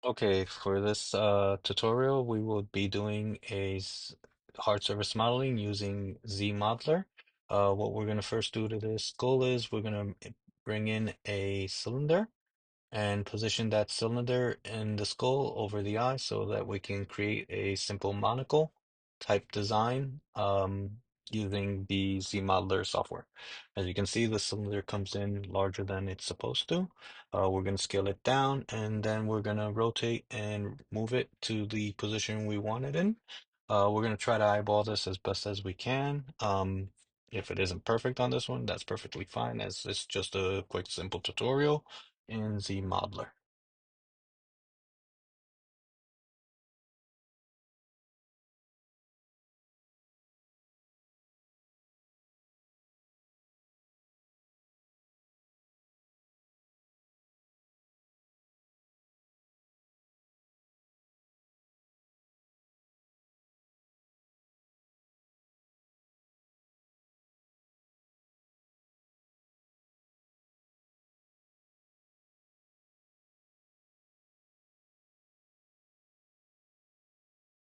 Okay, for this tutorial, we will be doing hard surface modeling using ZModeler. What we're going to first do to this goal is we're going to bring in a cylinder and position that cylinder in the skull over the eye so that we can create a simple monocle type design using the ZModeler software. As you can see, the cylinder comes in larger than it's supposed to. We're going to scale it down and then we're going to rotate and move it to the position we want it in. We're going to try to eyeball this as best as we can. If it isn't perfect on this one, that's perfectly fine, as it's just a quick, simple tutorial in ZModeler.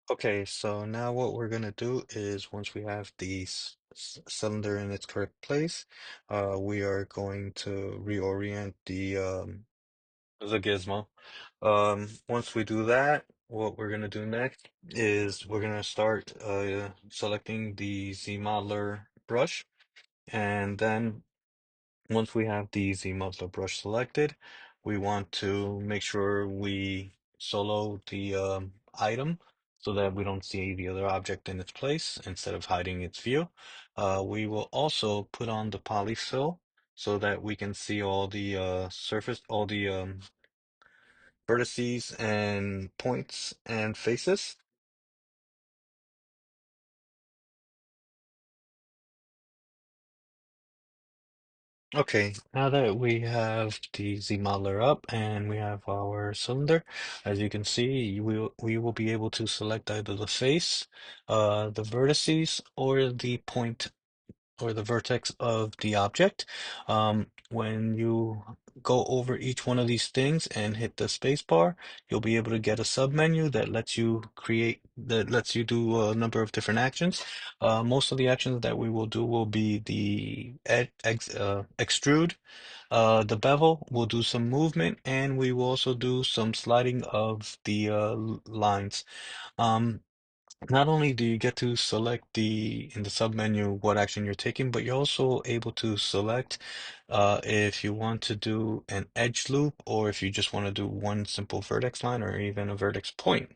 Okay, so now what we're gonna do is once we have the cylinder in its correct place, we are going to reorient the gizmo. Once we do that, what we're gonna do next is we're gonna start selecting the ZModeler brush, and then once we have the ZModeler brush selected, we want to make sure we solo the item so that we don't see the other object in its place instead of hiding its view. We will also put on the polyfill so that we can see all the surface, all the vertices and points and faces. Okay, now that we have the Z modeler up and we have our cylinder, as you can see, we will be able to select either the face, the vertices, or the point or the vertex of the object. When you go over each one of these things and hit the space bar, you'll be able to get a submenu that lets you do a number of different actions. Most of the actions that we will do will be the extrude, the bevel. We'll do some movement, and we will also do some sliding of the lines. Um, Not only do you get to select in the submenu what action you're taking, but you're also able to select if you want to do an edge loop or if you just want to do one simple vertex line or even a vertex point.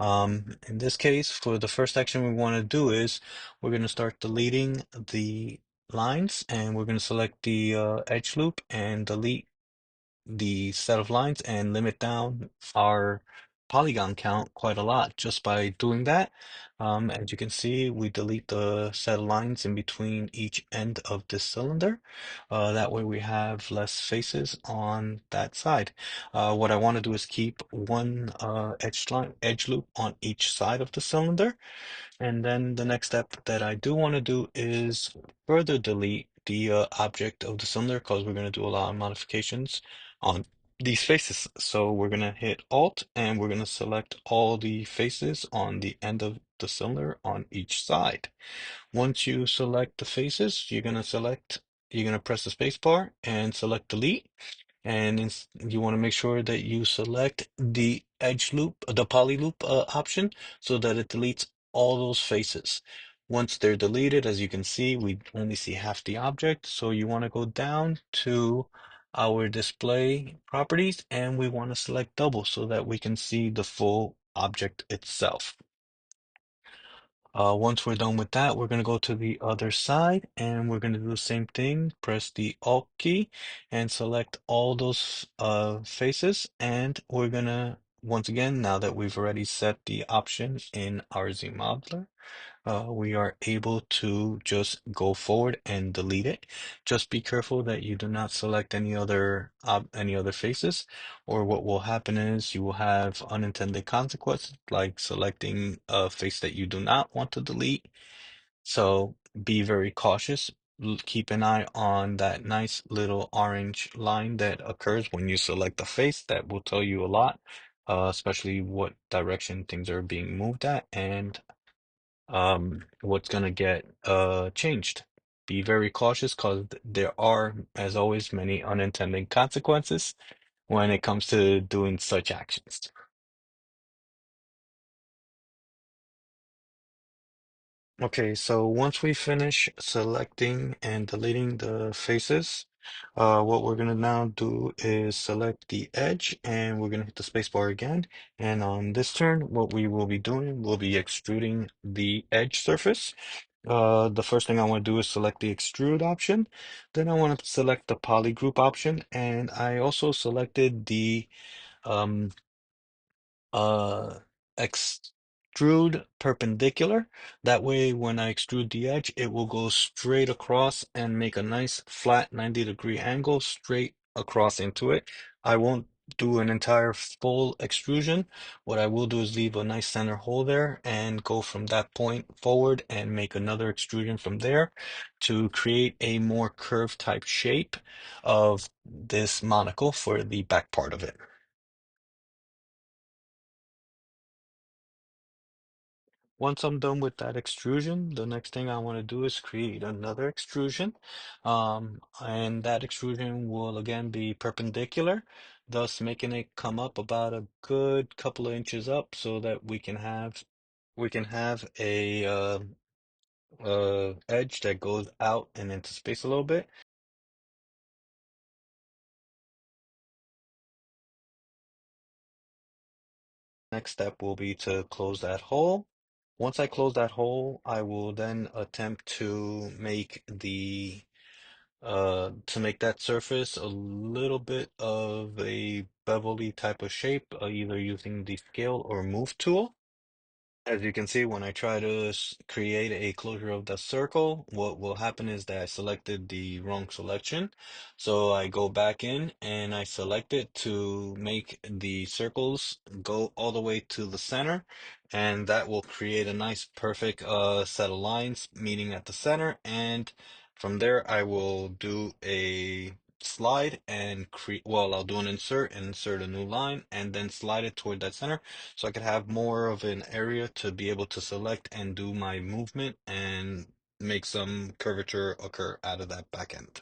In this case, for the first action we want to do is we're going to start deleting the lines and we're going to select the edge loop and delete the set of lines and limit down our polygon count quite a lot just by doing that. As you can see, we delete the set of lines in between each end of this cylinder. That way we have less faces on that side. What I want to do is keep one edge loop on each side of the cylinder. And then the next step that I do want to do is further delete the object of the cylinder because we're going to do a lot of modifications on these faces. So we're going to hit Alt and we're going to select all the faces on the end of the cylinder on each side. Once you select the faces, you're going to press the space bar and select delete. And you want to make sure that you select the edge loop, the poly loop option, so that it deletes all those faces. Once they're deleted, as you can see, we only see half the object. So you want to go down to our display properties and we want to select double so that we can see the full object itself. Once we're done with that, we're going to go to the other side and we're going to do the same thing. Press the Alt key and select all those faces. And we're going to, once again, now that we've already set the option in our Z modeler, we are able to just go forward and delete it. Just be careful that you do not select any other faces, or what will happen is you will have unintended consequences, like selecting a face that you do not want to delete. So be very cautious. Keep an eye on that nice little orange line that occurs when you select a face. That will tell you a lot especially what direction things are being moved at and what's gonna get changed. Be very cautious because there are, as always, many unintended consequences when it comes to doing such actions. Okay, so once we finish selecting and deleting the faces, what we're gonna now do is select the edge and we're gonna hit the spacebar again. And on this turn, what we will be doing will be extruding the edge surface. The first thing I want to do is select the extrude option. Then I want to select the poly group option, and I also selected the um, uh extrude perpendicular. That way when I extrude the edge, it will go straight across and make a nice flat 90-degree angle straight across into it. I won't do an entire full extrusion. What I will do is leave a nice center hole there and go from that point forward and make another extrusion from there to create a more curved type shape of this monocle for the back part of it. Once I'm done with that extrusion, the next thing I want to do is create another extrusion. And that extrusion will again be perpendicular, thus making it come up about a good couple of inches up so that we can have a edge that goes out and into space a little bit. Next step will be to close that hole. Once I close that hole, I will then attempt to make that surface a little bit of a bevelly type of shape, either using the scale or move tool. As you can see, when I try to create a closure of the circle, what will happen is that I selected the wrong selection. So I go back in and I select it to make the circles go all the way to the center. And that will create a nice perfect set of lines meeting at the center. And from there, I will do a slide and create, well, I'll do an insert and insert a new line and then slide it toward that center so I could have more of an area to be able to select and do my movement and make some curvature occur out of that back end.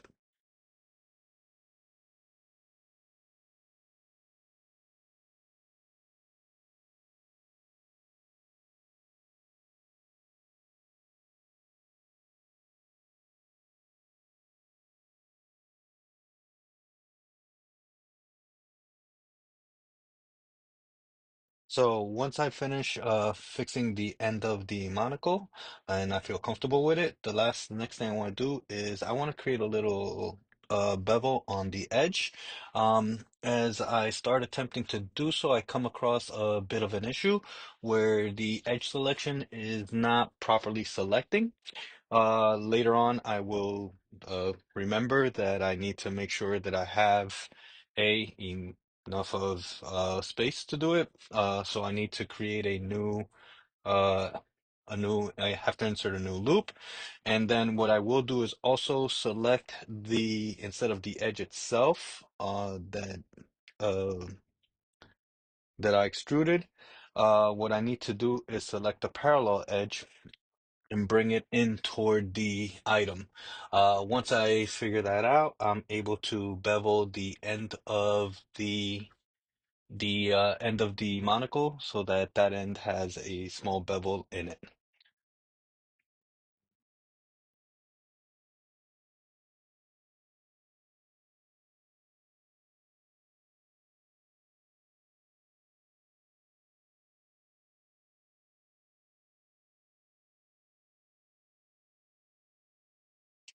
So once I finish fixing the end of the monocle and I feel comfortable with it, the next thing I want to do is I want to create a little bevel on the edge. As I start attempting to do so, I come across a bit of an issue where the edge selection is not properly selecting. Later on, I will remember that I need to make sure that I have enough of space to do it. So I need to create uh, I have to insert a new loop. And then what I will do is also select instead of the edge itself, uh, that I extruded, what I need to do is select the parallel edge and bring it in toward the item. Once I figure that out, I'm able to bevel the end of the end of the monocle so that that end has a small bevel in it.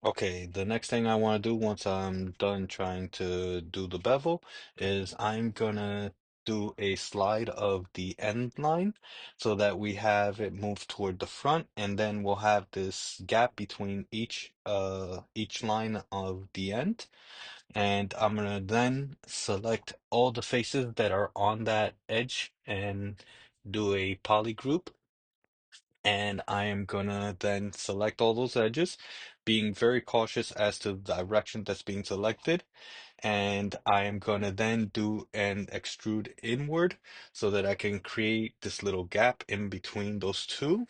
Okay, the next thing I want to do once I'm done trying to do the bevel is I'm gonna do a slide of the end line so that we have it move toward the front, and then we'll have this gap between each line of the end. And I'm gonna then select all the faces that are on that edge and do a poly group. And I am gonna then select all those edges, being very cautious as to the direction that's being selected. and I am gonna then do an extrude inward so that I can create this little gap in between those two.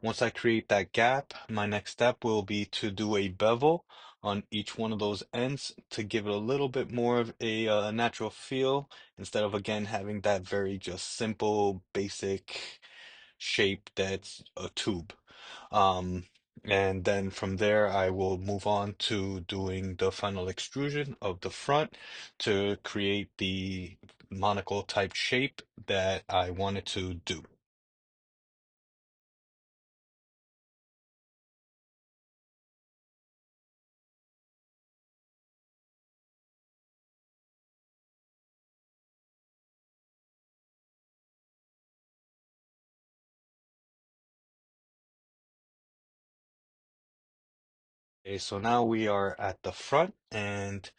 Once I create that gap, my next step will be to do a bevel on each one of those ends to give it a little bit more of a natural feel instead of again having that very just simple basic shape that's a tube. Um, and then from there, I will move on to doing the final extrusion of the front to create the monocle type shape that I wanted to do. Okay, so now we are at the front, and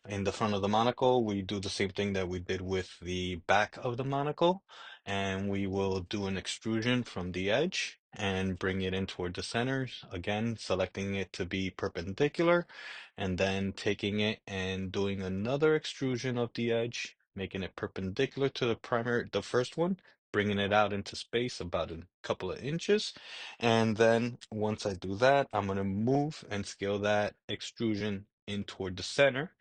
in the front of the monocle, we do the same thing that we did with the back of the monocle, and we will do an extrusion from the edge and bring it in toward the centers. Again, selecting it to be perpendicular, and then taking it and doing another extrusion of the edge, making it perpendicular to the primary, the first one, bringing it out into space about a couple of inches. And then once I do that, I'm going to move and scale that extrusion in toward the center,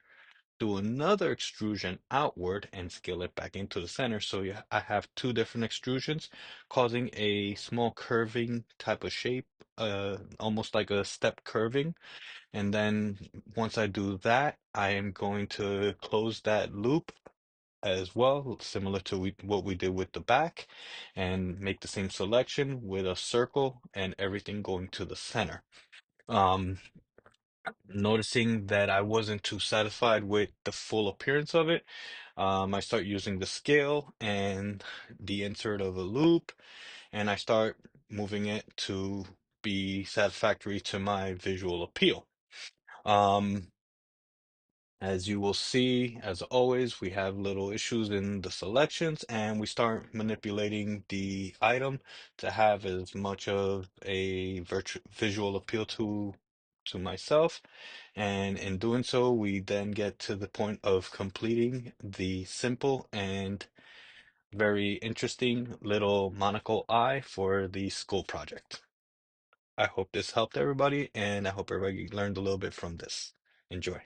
do another extrusion outward and scale it back into the center. So yeah, I have two different extrusions causing a small curving type of shape, almost like a step curving. And then once I do that, I am going to close that loop as well, similar to what we did with the back, and make the same selection with a circle and everything going to the center. Um, Noticing that I wasn't too satisfied with the full appearance of it, I start using the scale and the insert of a loop, and I start moving it to be satisfactory to my visual appeal. Um, As you will see, as always, we have little issues in the selections, and we start manipulating the item to have as much of a visual appeal to myself. And in doing so, we then get to the point of completing the simple and very interesting little monocle eye for the Skull project. I hope this helped everybody, and I hope everybody learned a little bit from this. Enjoy.